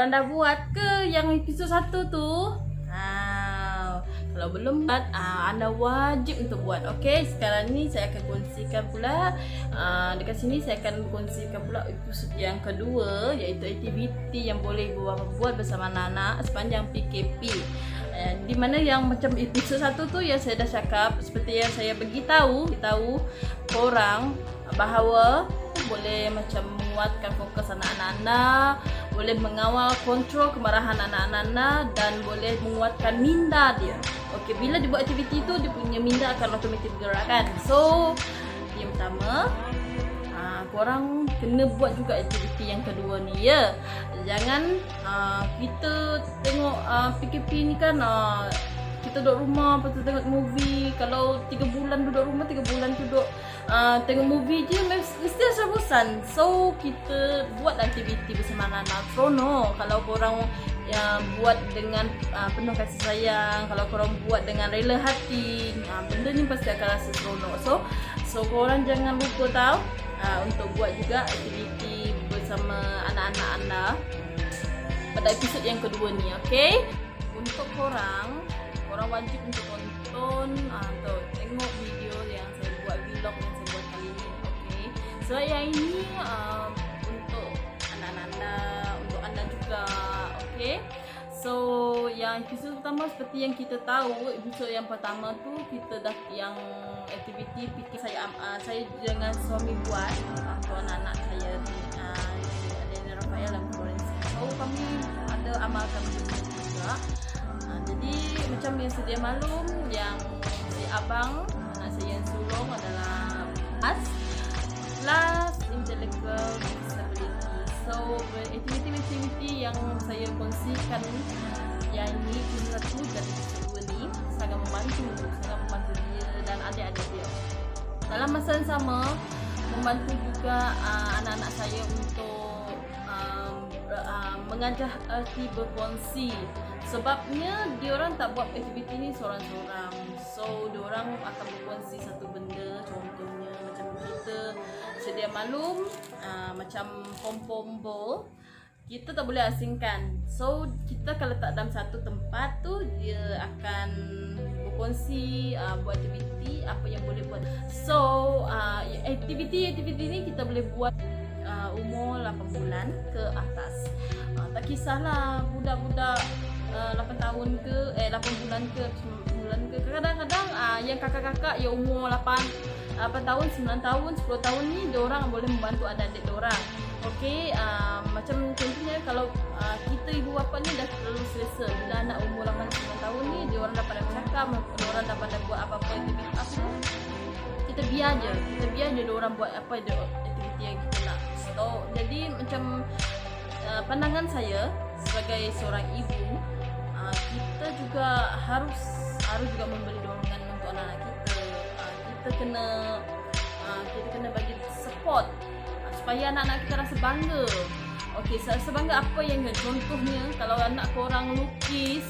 Korang dah buat ke yang episod 1 tu? Kalau belum buat, anda wajib untuk buat. Okey, sekarang ni saya akan kongsikan pula dekat sini saya akan kongsikan pula episod yang kedua, iaitu aktiviti yang boleh buat bersama anak-anak sepanjang PKP. Di mana yang macam episod 1 tu yang saya dah cakap, seperti yang saya beritahu korang bahawa boleh macam menguatkan fokus anak-anak, boleh mengawal kontrol kemarahan anak-anak dan boleh menguatkan minda dia. Okey, bila dia buat aktiviti tu, dia punya minda akan automatik bergerak kan. So, yang pertama, korang kena buat juga aktiviti yang kedua ni ya. Jangan kita tengok PKP ni kan, kita duduk rumah, lepas tu tengok movie. Kalau 3 bulan duduk rumah, 3 bulan duduk tengok movie je, mesti rasa bosan. So, kita buat aktiviti bersama anak-anak. Seronok kalau korang buat dengan penuh kasih sayang. Kalau korang buat dengan rela hati, benda ni pasti akan rasa seronok. So korang jangan lupa tau untuk buat juga aktiviti bersama anak-anak anda pada episod yang kedua ni. Okay, untuk korang wajib untuk tonton atau tengok video yang saya buat, vlog yang saya buat kali ni. Okay, so yang ini untuk anak-anak anda, untuk anda juga. Okay, so yang episod pertama seperti yang kita tahu, episod yang pertama tu kita dah yang aktiviti fikir saya dengan suami buat untuk anak-anak saya, Adina Rafael dan Florence. So kami ada amalkan juga. Jadi macam yang sedia maklum, yang si abang anak saya yang sulung adalah plus intellectual disability. So aktiviti yang saya kongsikan yang ini episod 1 dan episod 2 ni sangat membantu dia dan adik-adik dia. Dalam masa yang sama, membantu juga anak-anak saya untuk mengajar erti berkongsi. Sebabnya diorang tak buat aktiviti ni seorang-seorang. So diorang akan berkongsi satu benda. Contohnya macam kita sedia maklum, macam pom-pom ball, kita tak boleh asingkan. So kita kalau letak dalam satu tempat tu, dia akan berkongsi buat aktiviti apa yang boleh buat. So aktiviti ni kita boleh buat umur 8 bulan ke atas. Tak kisahlah budak-budak 8 tahun ke 8 bulan ke 9 bulan ke. Kadang-kadang yang kakak-kakak yang umur 8 tahun, 9 tahun, 10 tahun ni diorang boleh membantu adik-adik diorang. Okey, macam contohnya kalau kita ibu bapa ni dah terlalu selesa bila anak umur 8 9 tahun ni, diorang dapat bercakap, diorang dapat buat apa-apa aktiviti kita biar je diorang buat apa aktiviti yang kita nak. So jadi macam pandangan saya sebagai seorang ibu, kita juga harus juga memberi dorongan untuk anak-anak kita. Kita kena bagi support supaya anak-anak kita rasa bangga. Okey, rasa bangga apa yang contohnya kalau anak korang lukis,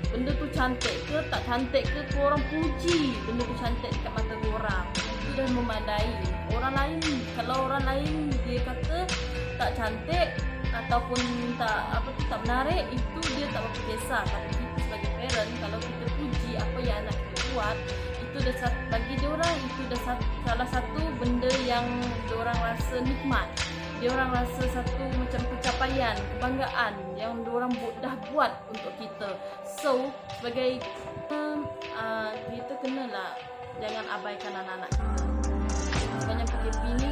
benda tu cantik ke tak cantik ke, korang puji benda tu cantik dekat mata korang, itu dah memadai. Kalau orang lain dia kata tak cantik ataupun tak menarik, itu dia tak berapa kisah. Tapi kita sebagai parent, kalau kita puji apa yang anak kita buat, itu dah bagi diorang, itu dah salah satu benda yang diorang rasa nikmat. Diorang rasa satu macam pencapaian, kebanggaan yang diorang dah buat untuk kita. So sebagai kita kenalah jangan abaikan anak-anak kita. Sepanjang PKP ni,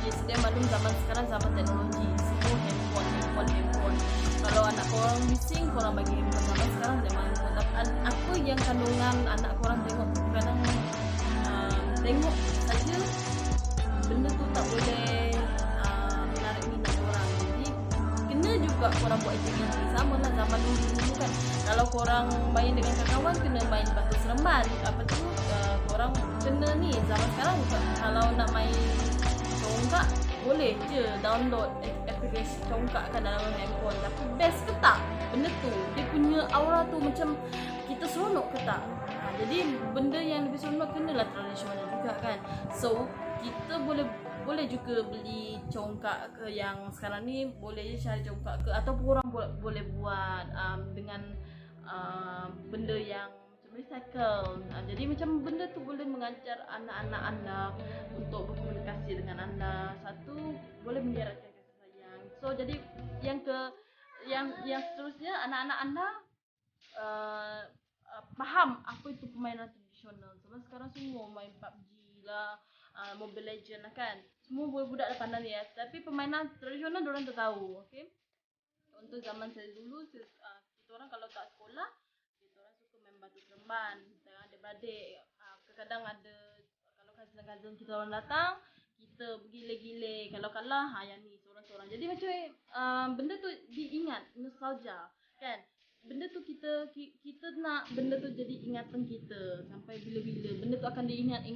dia sedia maklum zaman sekarang zaman teknologi, semua handphone. Kalau anak korang bising, korang bagi handphone. Zaman sekarang zaman handphone. Apa yang kandungan anak korang tengok, kadang tengok saja, benda tu tak boleh menarik minat korang. Jadi kena juga korang buat aktiviti. Sama lah zaman dulu kan, kalau korang main dengan kawan, kena main batu seremban. Apa tu, korang kena ni. Zaman sekarang kalau nak main congkak, boleh je download aplikasi congkak kan dalam handphone. Tapi best ke tak benda tu? Dia punya aura tu macam kita seronok ke tak? Jadi benda yang lebih seronok kenalah tradisional juga kan. So kita boleh boleh juga beli congkak ke yang sekarang ni, boleh je cari congkak ke, ataupun orang boleh buat dengan benda yang macam recycle. Jadi macam benda tu boleh mengajar anak-anak anda untuk berkomunikasi dengan anda. Satu, boleh mengeratkan kasih sayang. So jadi yang seterusnya, anak-anak anda faham apa itu permainan tradisional. Sebab sekarang semua main PUBG lah, Mobile Legend lah kan. Semua budak dah pandang ya. Tapi permainan tradisional diorang tak tahu. Okay? Untuk zaman saya dulu, kita orang kalau tak sekolah, kita orang suka main batu seremban dengan adik-beradik. Kadang-kadang ada, kalau cousin-cousin kita orang datang, kita bergile-gile. Kalau kalah, yang ni seorang-seorang. Jadi macam benda tu diingat, nostalgia kan. Benda tu kita nak benda tu jadi ingatan kita sampai bila-bila. Benda tu akan diingat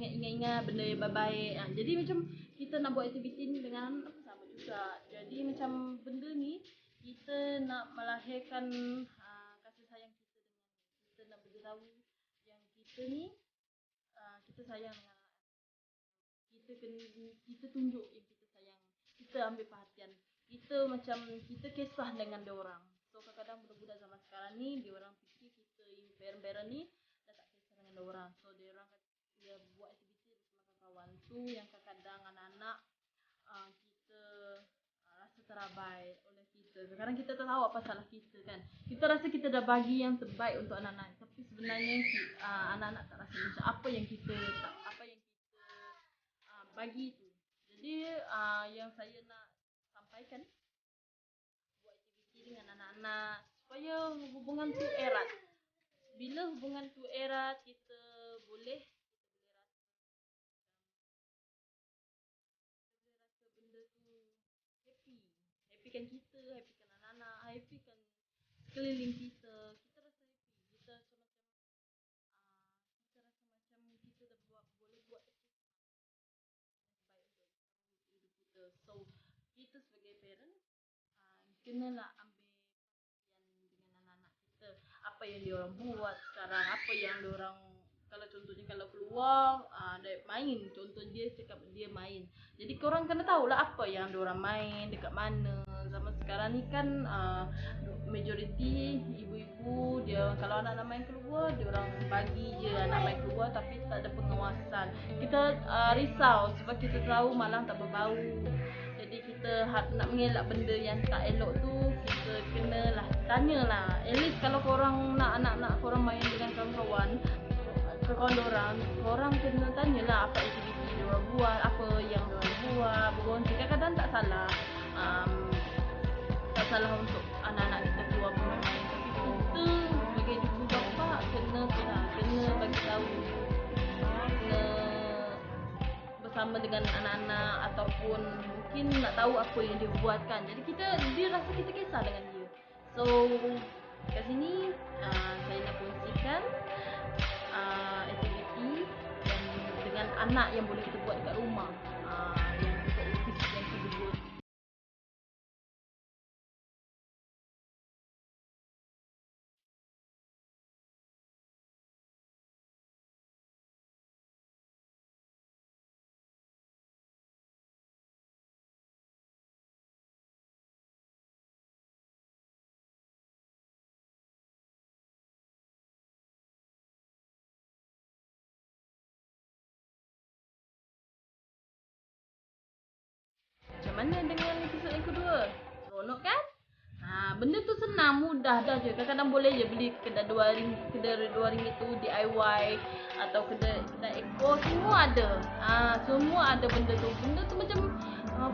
benda yang baik-baik. Jadi macam kita nak buat aktiviti ni dengan sama juga. Jadi macam benda ni kita nak melahirkan kasih sayang kita dengan kita nak beritahu yang kita ni kita sayang dengan kita tunjuk yang kita sayang, kita ambil perhatian, kita macam kita kisah dengan dia orang. So kadang-kadang budak-budak zaman sekarang ni dia orang fikir kita parent-parent ni dah tak kisah dengan dia orang. So dia orang dia buat aktiviti bersama kawan tu yang kadang-kadang anak-anak kita rasa terabai oleh kita. Sekarang kita tak tahu apa salah kita kan. Kita rasa kita dah bagi yang terbaik untuk anak-anak, tapi sebenarnya anak-anak tak rasa macam apa yang kita bagi tu. Jadi yang saya nak sampaikan, buat aktiviti dengan anak-anak supaya hubungan tu erat. Bila hubungan tu erat, kita boleh rasa benda tu happy. Happykan kita, happykan anak-anak, happykan keliling kita. Kita rasa happy. Kita rasa macam kita dah boleh buat kita. So kita sebagai parent kenalah ambil perhatian dengan anak-anak kita. Apa yang dia orang buat sekarang, apa yang dia orang, kalau contohnya kalau keluar main, contoh dia cakap dia main. Jadi korang kena tahulah apa yang dia orang main, dekat mana. Zaman sekarang ni kan majoriti ibu-ibu dia kalau anak-anak main keluar, dia orang bagi je anak main keluar tapi tak ada pengawasan. Kita risau sebab kita tahu malam tak berbau. Jadi kita nak mengelak benda yang tak elok tu, kita kenalah tanyalah. At least kalau korang nak anak-anak korang main dengan kawan-kawan, korang kena tanyalah apa aktiviti diorang buat, apa yang diorang buat, berkongsi. Kadang-kadang tak salah untuk anak-anak kita keluar bermain, tapi kita sebagai ibu bapa kena bagi tahu, kena bersama dengan anak-anak ataupun mungkin nak tahu apa yang dia buatkan. Jadi dia rasa kita kisah dengan dia. So kat sini saya nak kongsikan aktiviti dengan anak yang boleh kita buat dekat rumah, yang untuk lukis yang tersebut. Macam mana dengan episod yang kedua? Seronok kan? Benda tu senang, mudah dah je. Kadang-kadang boleh je beli kedai RM2 tu DIY atau kedai ekor, semua ada. Semua ada benda tu. Benda tu macam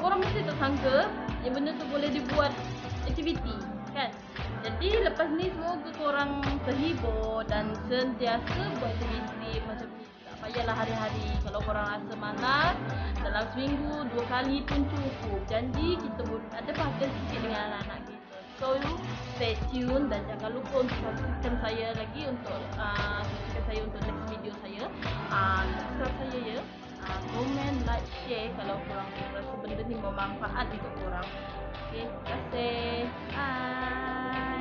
korang mesti tak sangka yang benda tu boleh dibuat aktiviti kan. Jadi lepas ni semoga korang terhibur dan sentiasa buat aktiviti macam ni. Tak payahlah hari-hari. Kalau korang rasa malas, dalam seminggu 2 kali pun cukup. Janji kita ada perhatian sikit dengan anak-anak kita. So stay tune dan jangan lupa untuk subscribe saya lagi untuk next video saya. Subscribe saya ya. Komen, like, share kalau korang rasa benda ni bermanfaat untuk korang. Okay, terima kasih. Bye.